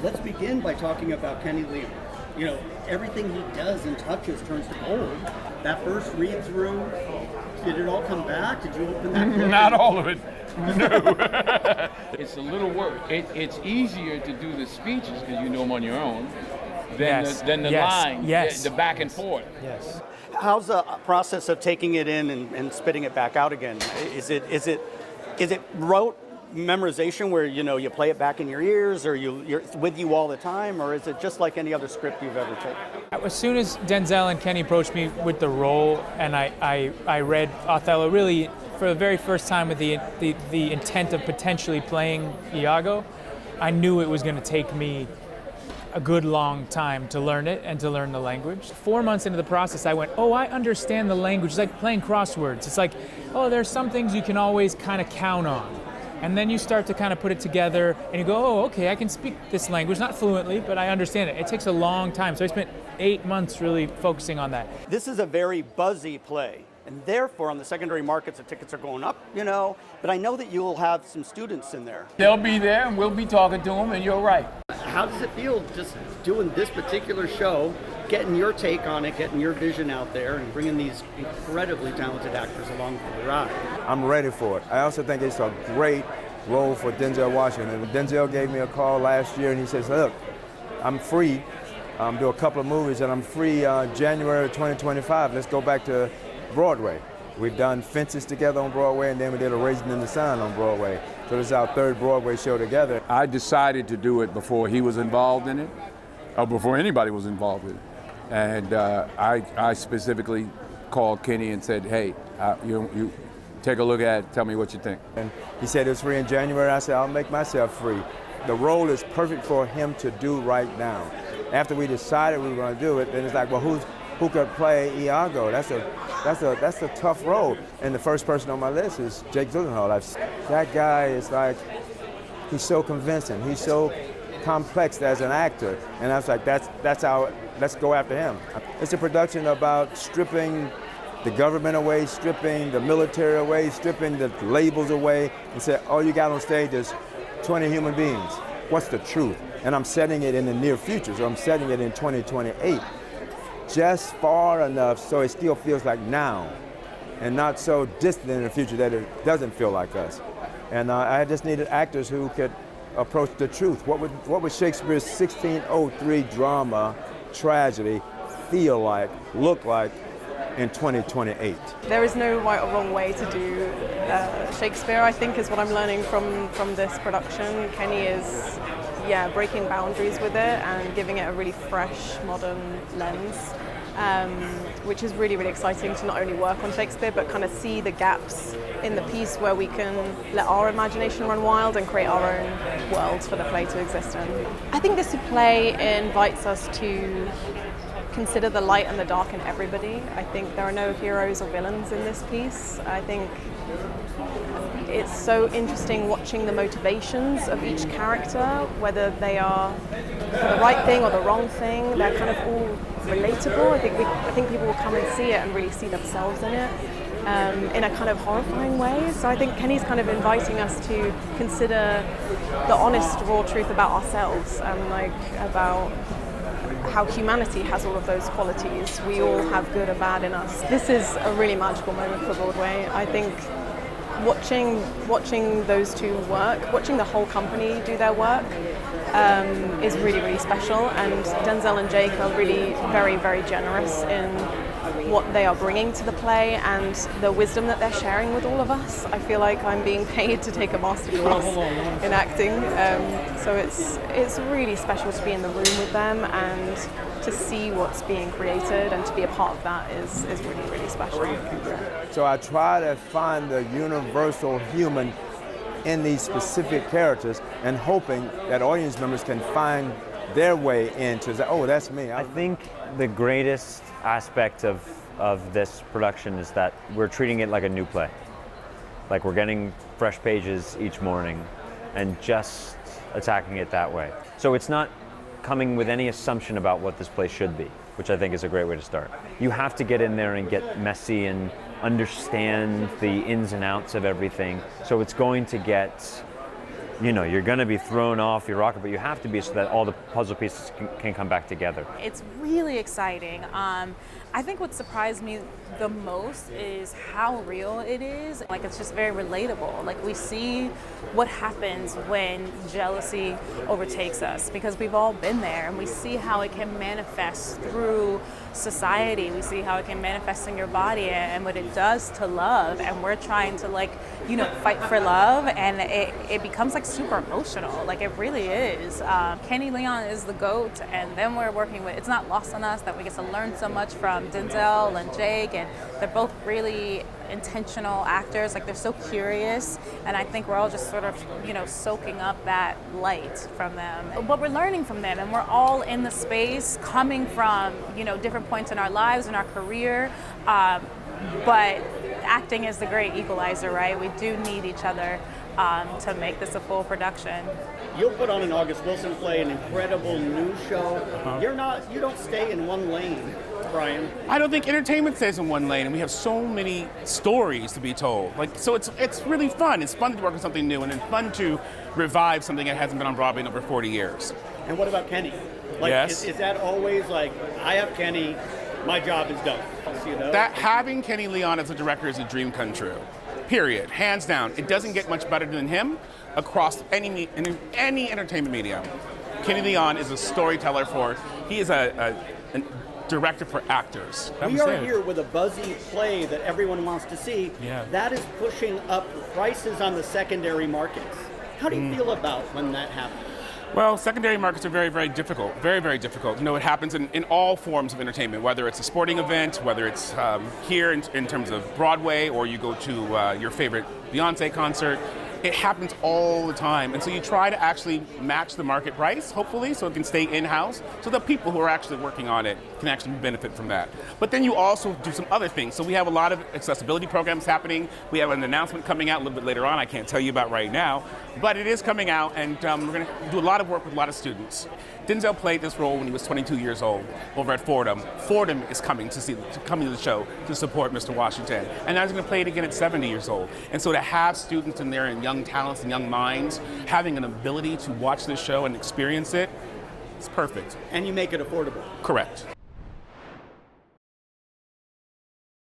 Let's begin by talking about Kenny Leon. You know, everything he does and touches turns to gold. That first read through, did it all come back? Did you open that book? Not all of it. No. It's a little work. It's easier to do the speeches because you know them on your own than the line, the back and forth. Yes. How's the process of taking it in and spitting it back out again? Is it rote memorization where you play it back in your ears, or you're with you all the time, or is it just like any other script you've ever taken? As soon as Denzel and Kenny approached me with the role, and I read Othello really for the very first time with the intent of potentially playing Iago, I knew it was going to take me a good long time to learn it and to learn the language. 4 months into the process, I went, oh, I understand the language. It's like playing crosswords. It's like, oh, there's some things you can always kind of count on. And then you start to kind of put it together and you go, oh, okay, I can speak this language, not fluently, but I understand it. It takes a long time. So I spent 8 months really focusing on that. This is a very buzzy play, and therefore on the secondary markets, the tickets are going up, but I know that you'll have some students in there. They'll be there and we'll be talking to them, and you're right. How does it feel just doing this particular show, getting your take on it, getting your vision out there, and bringing these incredibly talented actors along for the ride? I'm ready for it. I also think it's a great role for Denzel Washington. Denzel gave me a call last year and he says, look, I'm free. Do a couple of movies and I'm free January 2025. Let's go back to Broadway. We've done Fences together on Broadway, and then we did A Raisin in the Sun on Broadway. So this is our third Broadway show together. I decided to do it before he was involved in it, or before anybody was involved in it. And I specifically called Kenny and said, hey, you take a look at it, tell me what you think. And he said it's free in January. I said, I'll make myself free. The role is perfect for him to do right now. After we decided we were going to do it, then it's like, well, who could play Iago? That's a tough role. And the first person on my list is Jake Gyllenhaal. That guy is like, he's so convincing. He's so complex as an actor. And I was like, that's how, let's go after him. It's a production about stripping the government away, stripping the military away, stripping the labels away, and say, all you got on stage is 20 human beings. What's the truth? And I'm setting it in the near future, so I'm setting it in 2028. Just far enough so it still feels like now, and not so distant in the future that it doesn't feel like us. And I just needed actors who could approach the truth. What would Shakespeare's 1603 drama, tragedy, feel like, look like in 2028? There is no right or wrong way to do Shakespeare, I think, is what I'm learning from this production. Kenny is breaking boundaries with it and giving it a really fresh, modern lens, which is really, really exciting to not only work on Shakespeare, but kind of see the gaps in the piece where we can let our imagination run wild and create our own worlds for the play to exist in. I think this play invites us to consider the light and the dark in everybody. I think there are no heroes or villains in this piece. I think it's so interesting watching the motivations of each character, whether they are the right thing or the wrong thing. They're kind of all relatable. I think people will come and see it and really see themselves in it in a kind of horrifying way. So I think Kenny's kind of inviting us to consider the honest, raw truth about ourselves and about how humanity has all of those qualities. We all have good or bad in us. This is a really magical moment for Broadway. I think watching those two work, watching the whole company do their work is really, really special. And Denzel and Jake are really very, very generous in what they are bringing to the play and the wisdom that they're sharing with all of us. I feel like I'm being paid to take a masterclass in acting. So it's really special to be in the room with them and to see what's being created, and to be a part of that is really, really special. So I try to find the universal human in these specific characters and hoping that audience members can find their way into, oh, that's me. I think the greatest aspect of this production is that we're treating it like a new play. Like we're getting fresh pages each morning and just attacking it that way. So it's not coming with any assumption about what this play should be, which I think is a great way to start. You have to get in there and get messy and understand the ins and outs of everything. So it's going to get you're going to be thrown off your rocker, but you have to be so that all the puzzle pieces can come back together. It's really exciting. I think what surprised me the most is how real it is. Like, it's just very relatable. Like, we see what happens when jealousy overtakes us, because we've all been there, and we see how it can manifest through society. We see how it can manifest in your body and what it does to love, and we're trying to fight for love, and it becomes like super emotional. Like, it really is. Kenny Leon is the GOAT, and then we're working with, it's not lost on us that we get to learn so much from Denzel and Jake, and they're both really intentional actors. Like, they're so curious, and I think we're all just sort of soaking up that light from them. But we're learning from them, and we're all in the space coming from different points in our lives and our career, but acting is the great equalizer, right? We do need each other to make this a full production. You'll put on an August Wilson play, an incredible new show. You don't stay in one lane, Brian. I don't think entertainment stays in one lane, and we have so many stories to be told. So it's really fun. It's fun to work on something new, and it's fun to revive something that hasn't been on Broadway in over 40 years. And what about Kenny? Yes. Is that always like, I have Kenny, my job is done? That having Kenny Leon as a director is a dream come true. Period. Hands down. It doesn't get much better than him across any entertainment medium. Kenny Leon is a storyteller he is a director for actors. We are here with a buzzy play that everyone wants to see. Yeah. That is pushing up prices on the secondary markets. How do you feel about when that happens? Well, secondary markets are very, very difficult. Very, very difficult. It happens in all forms of entertainment, whether it's a sporting event, whether it's here in terms of Broadway, or you go to your favorite Beyonce concert. It happens all the time. And so you try to actually match the market price, hopefully, so it can stay in-house, so the people who are actually working on it can actually benefit from that. But then you also do some other things. So we have a lot of accessibility programs happening. We have an announcement coming out a little bit later on I can't tell you about right now, but it is coming out, and we're going to do a lot of work with a lot of students. Denzel played this role when he was 22 years old over at Fordham. Fordham is coming to the show to support Mr. Washington. And now he's going to play it again at 70 years old. And so to have students in there and young talents and young minds having an ability to watch this show and experience it, it's perfect. And you make it affordable. Correct.